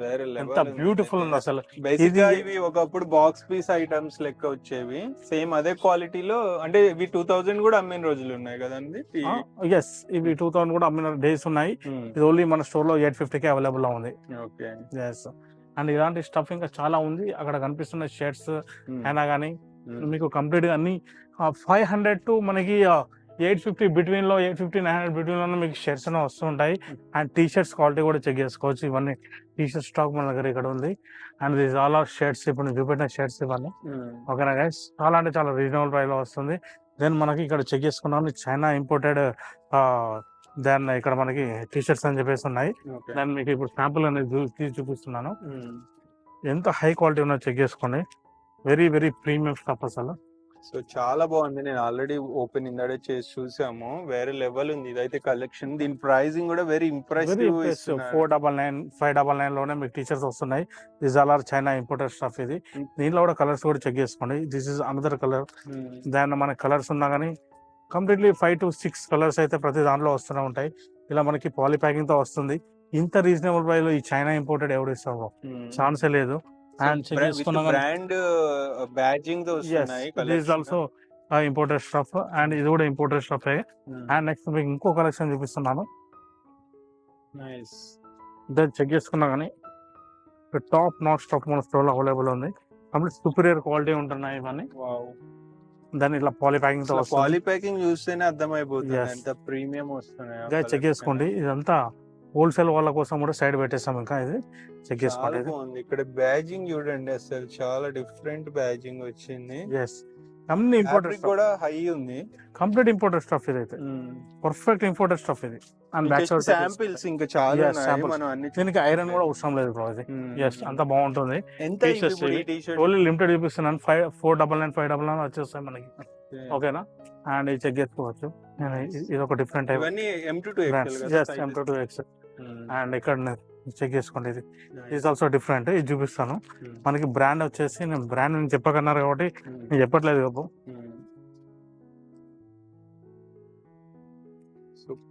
Speaker 1: వేరే
Speaker 3: ఎంత
Speaker 1: లెవెల్
Speaker 3: బ్యూటిఫుల్ ఉంది అసలు.
Speaker 1: బేసిక్ గా ఇవి ఒకప్పుడు బాక్స్ పీస్ ఐటమ్స్ లెక్క వచ్చేవి. సేమ్ అదే క్వాలిటీలో, అంటే ఇవి 2000 కూడా అమ్మిన రోజులు ఉన్నాయి కదండి.
Speaker 3: ఎస్, ఇవి 2000 కూడా అమ్మిన డేస్ ఉన్నాయి. ఇది ఓన్లీ మన స్టోర్ లో 850కి అవైలబుల్ లో ఉంది.
Speaker 1: ఓకే.
Speaker 3: ఎస్, అండ్ ఇలాంటి స్టఫ్ ఇంకా చాలా ఉంది. అక్కడ కనిపిస్తున్న షర్ట్స్ అయినా కానీ మీకు కంప్లీట్ గా అన్ని 500 టు మనకి 850 బిట్వీన్ లో, 850 900 బిట్వీన్ లో మీకు షర్ట్స్ అనేవి వస్తుంటాయి. అండ్ టీ షర్ట్స్ క్వాలిటీ కూడా చెక్ చేసుకోవచ్చు. ఇవన్నీ టీ షర్ట్ స్టాక్ మన దగ్గర ఇక్కడ ఉంది. And this all are shirts. ఇప్పుడు నేను చూపెట్టిన షర్ట్స్ ఇవన్నీ. ఓకేనా గైస్, చాలా అంటే చాలా రీజనబుల్ ప్రైస్ లో వస్తుంది. దెన్ మనకి ఇక్కడ చెక్ చేసుకున్నాను చైనా ఇంపోర్టెడ్ దెన్ ఇక్కడ మనకి టీ షర్ట్స్ అని చెప్పేసి ఉన్నాయి. దెన్ మీకు ఇప్పుడు శాంపుల్ అనేది తీసి చూపిస్తున్నాను. ఎంత హై క్వాలిటీ ఉన్నదో చెక్ చేసుకోండి. వెరీ వెరీ ప్రీమియం స్టఫ్ అసలు.
Speaker 1: సో చాలా బాగుంది. నేను ఆల్రెడీ ఓపెన్ ఇందాడే చేసి చూసాము. వేరే లెవెల్ ఉంది ఇదైతే కలెక్షన్. దీని ప్రైసింగ్ కూడా వెరీ ఇంప్రెసివ్.
Speaker 3: 499 599 లోనే మీకు టీచర్స్ వస్తున్నాయి. This all are China imported stuff ఇది. దీంట్లో కూడా కలర్స్ కూడా చెక్ చేసుకోండి. This is another colour. దాని మన కలర్స్ ఉన్నా కానీ కంప్లీట్లీ 5 to 6 కలర్స్ అయితే ప్రతి దాంట్లో వస్తూనే ఉంటాయి. ఇలా మనకి పాలీ ప్యాకింగ్ తో వస్తుంది. ఇంత రీజనబుల్ ప్రైస్ లో ఈ చైనా ఇంపోర్టెడ్ ఎవరు ఇస్తారో ఛాన్సే లేదు. అండ్ చెక్ చేసుకున్నా
Speaker 1: బ్రాండ్ బ్యాడ్జింగ్ తో వస్తున్నాయి.
Speaker 3: Also imported stuff. అండ్ ఇది కూడా ఇంపోర్టెడ్ స్టఫ్. అండ్ నెక్స్ట్ మీకు ఇంకో కలెక్షన్ చూపిస్తున్నాను. చెక్ చేసుకున్నా కానీ టాప్ నాట్ స్టాక్ మన స్టోర్ లో అవైలబుల్ ఉంది. కంప్లీట్ సుపీరియర్ క్వాలిటీ ఉంటున్నాయి ఇవన్నీ. దాన్ని ఇట్లా పాలీ ప్యాకింగ్ తో వస్తుంది.
Speaker 1: పాలీ ప్యాకింగ్ చూస్తేనే అర్థమైపోతుంది ఎంత ప్రీమియం వస్తున్నాయి.
Speaker 3: చెక్ చేసుకోండి. ఇదంతా హోల్సేల్ వాళ్ళ కోసం కూడా సైడ్ పెట్టేస్తాం. ఇంకా ఇది చెక్ చేసుకోండి.
Speaker 1: ఇక్కడ బ్యాజింగ్ చూడండి, అసలు చాలా డిఫరెంట్ బ్యాజింగ్ వచ్చింది.
Speaker 3: అన్ని ఇంపోర్టెడ్
Speaker 1: కూడా హై ఉంది.
Speaker 3: కంప్లీట్ ఇంపోర్టెడ్ స్టఫ్ ఇది అయితే. పర్ఫెక్ట్ ఇంపోర్టెడ్ స్టఫ్ ఇది. అండ్ బ్యాక్ సైడ్
Speaker 1: శాంపిల్స్ ఇంకా చాలా ఉన్నాయి.
Speaker 3: దీనికి ఐరన్ కూడా అవసరం లేదు బ్రో. ఇది అంత బాగుంటుంది. ఓన్లీ లిమిటెడ్ చూపిస్తున్నాను. 499 599 వచ్చేస్తాయి మనకి. ఓకేనా. అండ్ ఇది చెక్ చేసుకోవచ్చు. ఇది ఒక డిఫరెంట్ టైప్ M22XL. అండ్ ఇక్కడ చెక్ చేసుకోండి. ఇది ఆల్సో డిఫరెంట్. ఇది చూపిస్తాను. మనకి బ్రాండ్ వచ్చేసి, నేను బ్రాండ్ చెప్పకన్నారు కాబట్టి నేను చెప్పట్లేదు కదా.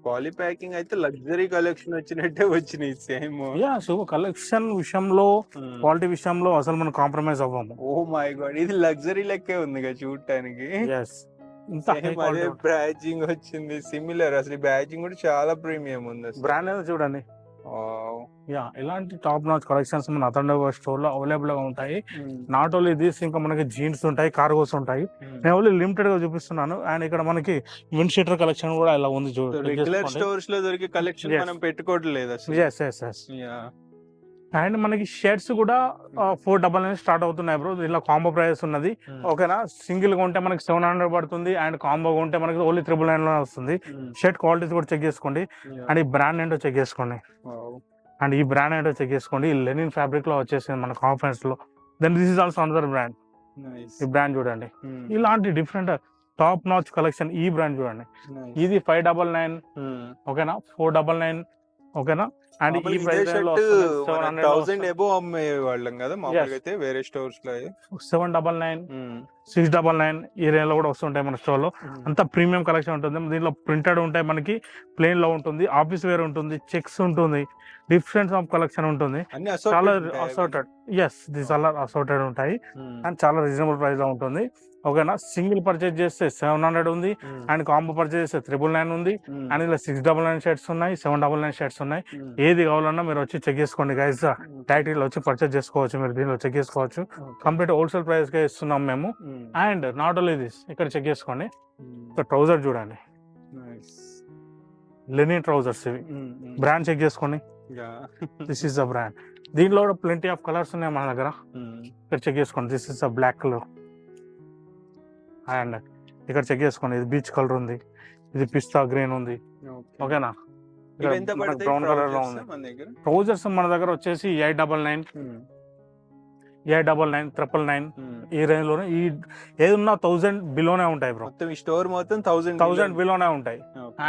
Speaker 1: పాలీ ప్యాకింగ్ అయితే లగ్జరీ కలెక్షన్ వచ్చినట్టే వచ్చినాయి సేమ్.
Speaker 3: సో కలెక్షన్ విషయంలో, క్వాలిటీ విషయంలో అసలు మనం కాంప్రమైజ్ అవ్వము.
Speaker 1: ఓ మై గాడ్, ఇది లగ్జరీ లెక్కే ఉంది చూడటానికి. బ్యాజింగ్ వచ్చింది సిమిలర్. అసలు బ్యాజింగ్ కూడా చాలా ప్రీమియం ఉంది.
Speaker 3: బ్రాండ్ అనేది చూడండి. ఇలాంటి టాప్ నాచ్ కలెక్షన్స్ మన అతండ స్టోర్ లో అవైలబుల్ గా ఉంటాయి. నాట్ ఓన్లీ దిస్, ఇంకా మనకి జీన్స్ ఉంటాయి, కార్గోస్ ఉంటాయి. నేను ఓన్లీ లిమిటెడ్ గా చూపిస్తున్నాను. అండ్ ఇక్కడ మనకి విండ్ షీటర్ కలెక్షన్ కూడా ఇలా ఉంది.
Speaker 1: రెగ్యులర్ స్టోర్స్ లో దొరికే కలెక్షన్ మనం పెట్టుకోవట్లేదు అసలు.
Speaker 3: అండ్ మనకి షర్ట్స్ కూడా 499 స్టార్ట్ అవుతున్నాయి బ్రో. దీనిలో కాంబో ప్రైస్ ఉన్నది. ఓకేనా. సింగిల్ గా ఉంటే మనకి 700 పడుతుంది. అండ్ కాంబో ఉంటే మనకి ఓన్లీ 999 లో వస్తుంది. షర్ట్ క్వాలిటీస్ కూడా చెక్ చేసుకోండి. అండ్ ఈ బ్రాండ్ ఏంటో చెక్ చేసుకోండి. అండ్ ఈ బ్రాండ్ ఏంటో చెక్ చేసుకోండి. ఈ లెనిన్ ఫ్యాబ్రిక్ లో వచ్చేసింది మన కాన్ఫరెన్స్ లో. Then this is also another brand. ఈ బ్రాండ్ చూడండి. ఇలాంటి డిఫరెంట్ టాప్ నాచ్ కలెక్షన్. ఈ బ్రాండ్ చూడండి. ఇది 599. ఓకేనా. 499. ఓకేనా. అండ్ ఈ ప్రైస్
Speaker 1: 1000 అబోవ్ అమ్మేవాళ్ళం కదా మామూలుగా అయితే వేరే స్టోర్స్ లో.
Speaker 3: 799 699 ఈ రేంజ్ లో కూడా వస్తుంటాయి మన స్టోర్ లో. అంత ప్రీమియం కలెక్షన్ ఉంటుంది. దీనిలో ప్రింటెడ్ ఉంటాయి, మనకి ప్లెయిన్ లో ఉంటుంది, ఆఫీస్ వేర్ ఉంటుంది, చెక్స్ ఉంటుంది, డిఫరెంట్ ఆఫ్ కలెక్షన్ ఉంటుంది. చాలా assorted. This all are assorted ఉంటాయి. అండ్ చాలా రీజనబుల్ ప్రైస్ లో ఉంటుంది. ఓకేనా. సింగిల్ పర్చేజ్ చేస్తే 700 ఉంది. అండ్ కాంబో పర్చేజ్ చేస్తే 999 ఉంది. అండ్ ఇలా 699 షర్ట్స్ ఉన్నాయి, 799 షర్ట్స్ ఉన్నాయి. ఏది కావాలన్నా మీరు వచ్చి చెక్ చేసుకోండి గైస్. డైరెక్ట్ వచ్చి పర్చేజ్ చేసుకోవచ్చు. మీరు దీనిలో చెక్ చేసుకోవచ్చు. కంప్లీట్ హోల్సేల్ ప్రైస్ గా ఇస్తున్నాం మేము. అండ్ నాట్ ఓన్లీ దిస్, ఇక్కడ చెక్ చేసుకోండి. ట్రౌజర్ చూడండి. లెనిన్ ట్రౌజర్స్ ఇవి. బ్రాండ్ చెక్ చేసుకోండి. This is the brand. దీంట్లో కూడా ప్లెంటీ ఆఫ్ కలర్స్ ఉన్నాయి మన దగ్గర. ఇక్కడ చెక్ చేసుకోండి. This is the black colour. And ఇక్కడ చెక్ చేసుకోండి. ఇది బీచ్ కలర్ ఉంది, ఇది పిస్తా గ్రీన్ ఉంది. ఓకేనా, బ్రౌన్ కలర్ లో ఉంది. ట్రౌజర్స్ మన దగ్గర వచ్చేసి 899, 899, 999 ఈ రేంజ్ లోనే. ఈ ఏదున్నా 1000 బిలోనే ఉంటాయి బ్రో.
Speaker 1: స్టోర్ మొత్తం 1000
Speaker 3: బిలోనే ఉంటాయి.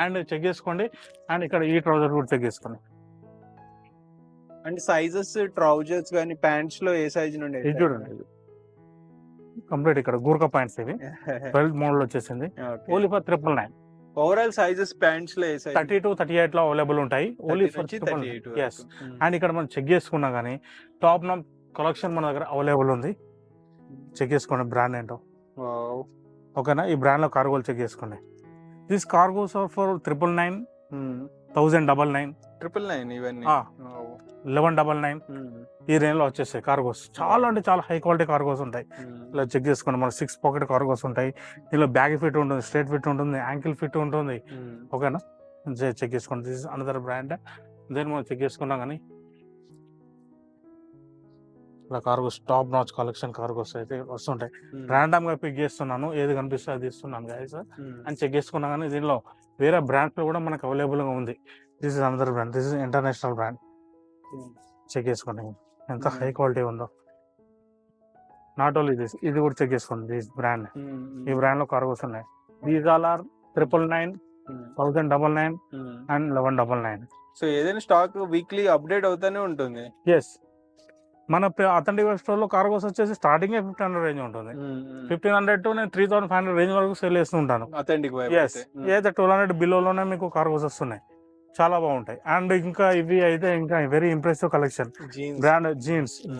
Speaker 3: అండ్ చెక్ చేసుకోండి. అండ్ ఇక్కడ ఈ ట్రౌజర్ కూడా చెక్ చేసుకోండి.
Speaker 1: అంటే సైజెస్ ట్రౌజర్స్ కానీ ప్యాంట్స్ లో ఏ సైజ్ నుండి?
Speaker 3: ఇది చూడండి, కంప్లీట్ ఇక్కడ గూర్ఖా ప్యాంట్స్ ఇవి బెల్ట్ మోడల్ వచ్చేసింది. Only for 999.
Speaker 1: Overall sizes pants లో
Speaker 3: 30 to 38 లో అవైలబుల్ ఉంటాయి. Only for 999. yes. అండ్ ఇక్కడ మనం చెక్ చేసుకున్నా కానీ టాప్ నామ్ కలెక్షన్ మన దగ్గర అవైలబుల్ ఉంది. చెక్ చేసుకోండి బ్రాండ్ ఏంటో. ఓకేనా, ఈ బ్రాండ్ లో కార్గోలు చెక్ చేసుకోండి. దిస్ కార్గోస్ ఆర్ ఫర్ 999, 1099,
Speaker 1: 999 ఇవన్నీ
Speaker 3: 1199 ఈ రేంజ్ లో వచ్చేస్తాయి కార్గోస్. చాలా అంటే చాలా హై క్వాలిటీ కార్గోస్ ఉంటాయి. ఇలా చెక్ చేసుకోండి. మన 6 పాకెట్ కార్గోస్ ఉంటాయి. ఇందులో బ్యాగ్ ఫిట్ ఉంటుంది, స్ట్రేట్ ఫిట్ ఉంటుంది, యాంకిల్ ఫిట్ ఉంటుంది. ఓకేనా, చెక్ చేసుకోండి. This is another brand. Then మనం చెక్ చేసుకున్నాం కానీ ఇలా cargos top notch collection cargos అయితే వస్తుంటాయి. ర్యాండమ్ గా పిక్ చేస్తున్నాను, ఏది కనిపిస్తే అది ఇస్తున్నాను గైస్. అని చెక్ చేసుకున్నా కానీ దీనిలో వేరే బ్రాండ్స్ లో కూడా మనకు అవైలబుల్ గా ఉంది. This is another brand. This is international brand. Check చేసుకోండి ఎంత హై క్వాలిటీ ఉందో. నాట్ ఓన్లీ దిస్, ఇది కూడా చెక్ చేసుకోండి. దిస్ బ్రాండ్, ఈ బ్రాండ్ లో కార్గోస్ ఉన్నాయి. These all are 999, 1099 and 1199.
Speaker 1: So ఏదైనా స్టాక్ వీక్లీ అప్డేట్ అవుతానే ఉంటుంది.
Speaker 3: ఎస్, మన అథెంటిక్ వెబ్ స్టోర్ లో కార్గోస్ వచ్చేసి స్టార్టింగ్ 1500 రేంజ్ ఉంటుంది. 1500 టు నేను 3500 రేంజ్ వరకు సేల్ చేస్తూ ఉంటాను.
Speaker 1: అథెంటిక్
Speaker 3: ఎస్, ఏదైతే 1200 బిలోలోనే మీకు కార్గోస్ వస్తున్నాయి. చాలా బాగుంటాయి. అండ్ ఇంకా ఇవి అయితే ఇంకా very impressive collection. Brand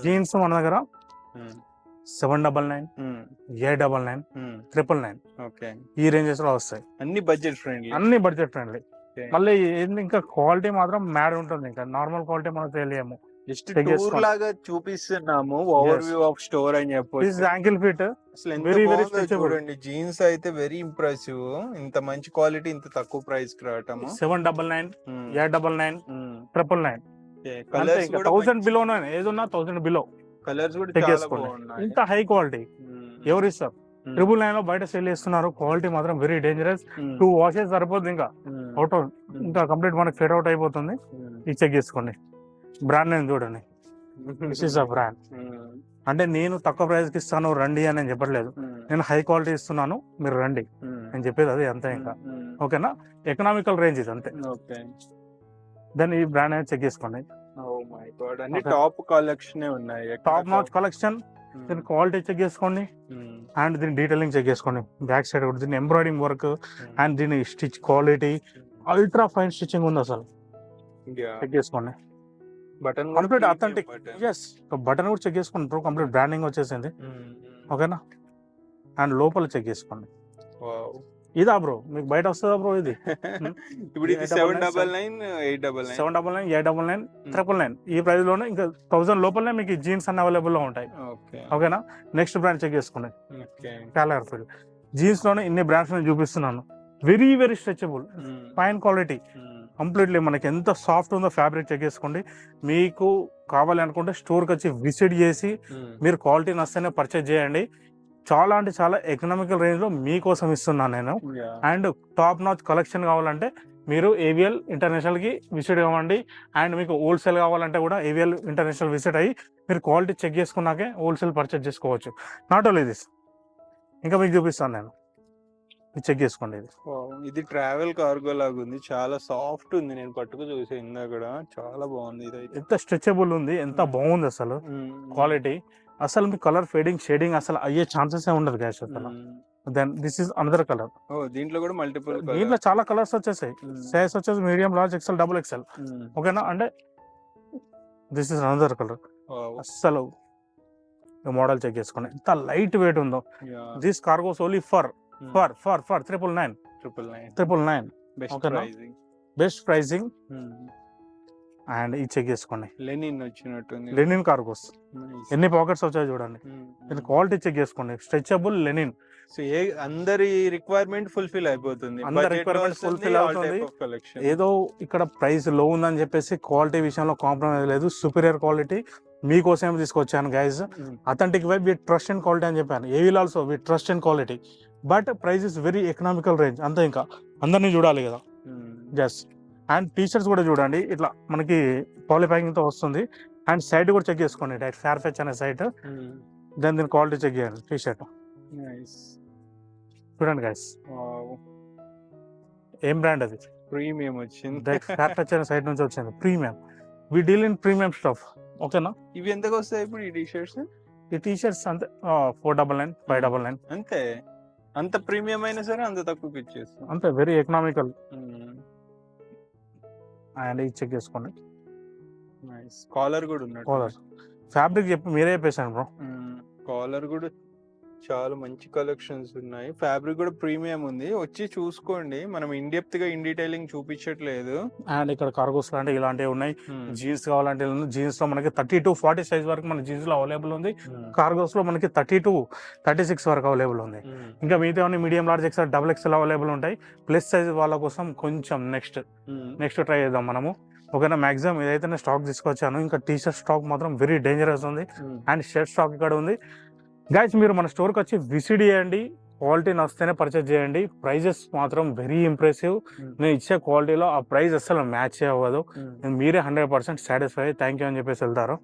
Speaker 3: jeans మన దగ్గర 799, 899, 999 ఈ రేంజెస్ లో వస్తాయి.
Speaker 1: అన్ని బడ్జెట్ ఫ్రెండ్లీ.
Speaker 3: మళ్ళీ ఇంకా క్వాలిటీ మాత్రం మ్యాడ్ ఉంటుంది. ఇంకా నార్మల్ క్వాలిటీ మనం తెలియము.
Speaker 1: జస్ట్ టూర్ లాగా చూపిస్తున్నాము, ఓవర్ వ్యూ ఆఫ్ స్టోర్ అని చెప్పొచ్చు.
Speaker 3: యాంకిల్ ఫిట్
Speaker 1: వెరీ చూడండి. జీన్స్ అయితే వెరీ ఇంప్రెసివ్. ఇంత మంచి క్వాలిటీ ఇంత తక్కువ ప్రైస్ కి రావటం.
Speaker 3: 799, 899, 999. కలర్స్ 1000 బిలోనే, ఏదన్నా 1000 బిలో.
Speaker 1: కలర్స్ కూడా చాలా బాగున్నాయి.
Speaker 3: ఇంత హై క్వాలిటీ ఎవరు ఇస్తారు? 999 లో బయట సేల్ చేస్తున్నారు. క్వాలిటీ మాత్రం వెరీ డేంజరస్. 2 వాషెస్ సరిపోతుంది, ఇంకా అవుట్ ఇంకా కంప్లీట్ మనకి ఫెడ్ అవుట్ అయిపోతుంది. ఇది చెక్ చేసుకోండి. బ్రాండ్ నేమ్ చూడండి. This is a brand. అంటే నేను తక్కువ ప్రైస్ కి ఇస్తాను రండి అని నేను చెప్పట్లేదు. నేను హై క్వాలిటీ ఇస్తున్నాను, మీరు రండి నేను చెప్పేది అది అంతే. ఇంకా ఓకేనా, ఎకనామికల్ రేంజ్ ఇది అంతే. దెన్ ఈ బ్రాండ్ అనేది చెక్ చేసుకోండి.
Speaker 1: టాప్ కలెక్షన్ ఉన్నాయి,
Speaker 3: టాప్ నాచ్ కలెక్షన్. దీని క్వాలిటీ చెక్ చేసుకోండి అండ్ దీని డీటెయిలింగ్ చెక్ చేసుకోండి. బ్యాక్ సైడ్ కూడా దీని ఎంబ్రాయిడింగ్ వర్క్ అండ్ దీని stitch quality ultra fine stitching ఉంది అసలు. చెక్ చేసుకోండి.
Speaker 1: Button
Speaker 3: complete authentic. Yes, button కూడా చెక్ చేసుకోండి బ్రో. కంప్లీట్ బ్రాండింగ్ వచ్చేసింది. ఓకేనా, అండ్ లోపల చెక్ చేసుకోండి. ఇదా బ్రో, మీకు బయట వస్తుందా బ్రో ఇది?
Speaker 1: ఇప్పుడు ఇది 799, 899,
Speaker 3: 899, 999 ఈ ప్రైస్ లోనే. ఇంకా 1000 లోపలనే మీకు జీన్స్ అన్ని అవైలబుల్ లో ఉంటాయి. ఓకేనా, నెక్స్ట్ బ్రాండ్ చెక్ చేసుకోండి. కాలర్ ఫీల్డ్ జీన్స్ లోనే ఇన్ని బ్రాండ్స్ నేను చూపిస్తున్నాను. Very very stretchable, fine quality. Completely మనకి ఎంత సాఫ్ట్ ఉందో ఫ్యాబ్రిక్ చెక్ చేసుకోండి. మీకు కావాలి అనుకుంటే స్టోర్కి వచ్చి విజిట్ చేసి మీరు క్వాలిటీ నస్తేనే పర్చేజ్ చేయండి. చాలా అంటే చాలా ఎకనామికల్ రేంజ్ లో మీకోసం ఇస్తున్నాను నేను. అండ్ టాప్ నాచ్ కలెక్షన్ కావాలంటే మీరు ఏవిఎల్ ఇంటర్నేషనల్ కి విజిట్ కావండి. అండ్ మీకు హోల్సేల్ కావాలంటే కూడా ఏవిఎల్ ఇంటర్నేషనల్ విజిట్ అయ్యి మీరు క్వాలిటీ చెక్ చేసుకున్నాకే హోల్సేల్ పర్చేజ్ చేసుకోవచ్చు. నాట్ ఓన్లీ దిస్, ఇంకా మీకు చూపిస్తాను నేను. చెక్ చేసుకోండి.
Speaker 1: ఇది ట్రావెల్ కార్గో లాగా ఉంది, చాలా సాఫ్ట్ ఉంది. నేను పట్టుకు చూసా ఇందాక, చాలా బాగుంది. ఇది
Speaker 3: ఎంత స్ట్రెచబుల్ ఉంది, ఎంత బాగుంది అసలు క్వాలిటీ. అసలు మీ కలర్ ఫేడింగ్ షేడింగ్ అసలు అయ్యే ఛాన్సెస్ ఉండదు గ్యాస్ అసలు. Then this is another colour.
Speaker 1: దీంట్లో కూడా మల్టిపుల్,
Speaker 3: దీంట్లో చాలా కలర్స్ వచ్చేసాయి. సైజ్ వచ్చేసి medium, large, XL, double XL. ఓకేనా, అంటే దిస్ ఇస్ అనదర్ కలర్. అసలు మోడల్ చెక్ చేసుకోండి ఎంత లైట్ వెయిట్ ఉందో. This cargos only for 999. Best pricing. And ఇది చెక్ చేసుకోండి.
Speaker 1: లెనిన్ వచ్చినట్టుంది.
Speaker 3: లెనిన్ కార్గోస్ ఎన్ని పాకెట్స్ వచ్చాయి చూడండి. దీని క్వాలిటీ చెక్ చేసుకోండి. స్ట్రెచబుల్ లెనిన్
Speaker 1: సో అందరి రిక్వైర్మెంట్ ఫుల్ఫిల్ అయిపోతుంది,
Speaker 3: అందరి
Speaker 1: బడ్జెట్ లో
Speaker 3: requirement
Speaker 1: వస్తుంది,
Speaker 3: fulfill
Speaker 1: ఆల్
Speaker 3: అవుతుంది.
Speaker 1: Type of collection.
Speaker 3: ఏదో ఇక్కడ ప్రైస్ లో ఉందని చెప్పేసి క్వాలిటీ విషయంలో కాంప్రమైజ్ లేదు. సుపీరియర్ క్వాలిటీ మీకోసం తీసుకొచ్చాను guys. Authentic vibe with trust and quality అని చెప్పాను. A V L also with trust and quality, but price is very economical range అంతే. ఇంకా అందరినీ చూడాలి కదా జస్ట్. అండ్ టీ షర్ట్స్ కూడా చూడండి, ఇట్లా మనకి పాలీ ప్యాకింగ్ తో వస్తుంది. అండ్ సైట్ కూడా చెక్ చేసుకోండి, డైరెక్ట్ ఫేర్ ఫెచ్ అనే సైట్. దీని క్వాలిటీ చెక్ చేయండి. టీ షర్ట్ చూడండి గైస్, ఏం బ్రాండ్ అది?
Speaker 1: ప్రీమియం వచ్చింది.
Speaker 3: డైరెక్ట్ ఫేర్ ఫెచ్ అనే సైట్ నుంచి వచ్చింది. Premium, we deal in premium stuff. ఓకేనా?
Speaker 1: ఇవి ఎంతకు వస్తాయి ఇప్పుడు ఈ టీ షర్ట్స్?
Speaker 3: ఈ టీ షర్ట్స్ అంతే 499, 599
Speaker 1: అంతే. అంత ప్రీమియం అయినా సరే అంత తక్కువకి ఇచ్చేస్తాం.
Speaker 3: అంతే, వెరీ ఎకనామికల్. అండ్ ఇది చెక్ చేసుకోండి.
Speaker 1: కాలర్ కూడా ఉన్నాడు.
Speaker 3: కాలర్ ఫ్యాబ్రిక్ చెప్పి మీరే చెప్పేసాను బ్రో.
Speaker 1: కాలర్ కూడా చాలా మంచి కలెక్షన్స్ ఉన్నాయి. ఫ్యాబ్రిక్ కూడా ప్రీమియం ఉంది, వచ్చి చూసుకోండి. మనం ఇన్ డెప్త్ గా ఇన్ డీటెయిలింగ్ చూపించట్లేదు.
Speaker 3: అండ్ ఇక్కడ కార్గోస్ లాంటి ఇలాంటివి ఉన్నాయి. జీన్స్ కావాలంటే జీన్స్ లో మనకి 30 to 40 సైజ్ వరకు మన జీన్స్ లో అవైలబుల్ ఉంది. కార్గోస్ లో మనకి 30 to 36 వరకు అవైలబుల్ ఉంది. ఇంకా మిగతా medium, large, XL, double XL available ఉంటాయి. ప్లస్ సైజ్ వాళ్ళ కోసం కొంచెం నెక్స్ట్ ట్రై చేద్దాం మనము. ఓకేనా? మాక్సిమం ఏదైతే స్టాక్ తీసుకొచ్చాను. ఇంకా టీ షర్ట్ స్టాక్ మాత్రం వెరీ డేంజరస్ ఉంది. అండ్ షర్ట్ స్టాక్ ఇక్కడ ఉంది. గైస్, మీరు మన స్టోర్కి వచ్చి విజిట్ చేయండి. క్వాలిటీ నచ్చితేనే పర్చేజ్ చేయండి. ప్రైజెస్ మాత్రం వెరీ ఇంప్రెసివ్. నేను ఇచ్చే క్వాలిటీలో ఆ ప్రైస్ అసలు మ్యాచ్ అవ్వదు. మీరే 100% సాటిస్ఫై థ్యాంక్ యూ అని చెప్పేసి వెళ్తారు.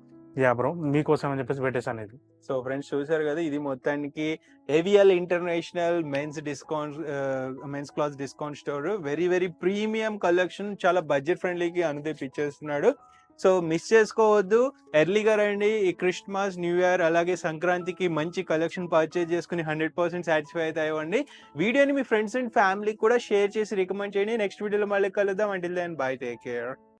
Speaker 3: యా బ్రో, మీకోసం అని చెప్పేసి పెట్టేసాను ఇది.
Speaker 1: సో ఫ్రెండ్స్, చూసారు కదా, ఇది మొత్తానికి AVL international mens cloth discount store. Very very premium collection, చాలా బడ్జెట్ ఫ్రెండ్లీకి అనుదీప్ ఇచ్చేస్తున్నాడు. సో మిస్ చేసుకోవద్దు, ఎర్లీగా రండి. ఈ క్రిస్మస్, న్యూ ఇయర్ అలాగే సంక్రాంతికి మంచి కలెక్షన్ పర్చేజ్ చేసుకుని 100% సాటిస్ఫై అయితే అవ్వండి. వీడియోని మీ ఫ్రెండ్స్ అండ్ ఫ్యామిలీకి కూడా షేర్ చేసి రికమెండ్ చేయండి. నెక్స్ట్ వీడియోలో మళ్ళీ కలుద్దాం. Until then bye, take care.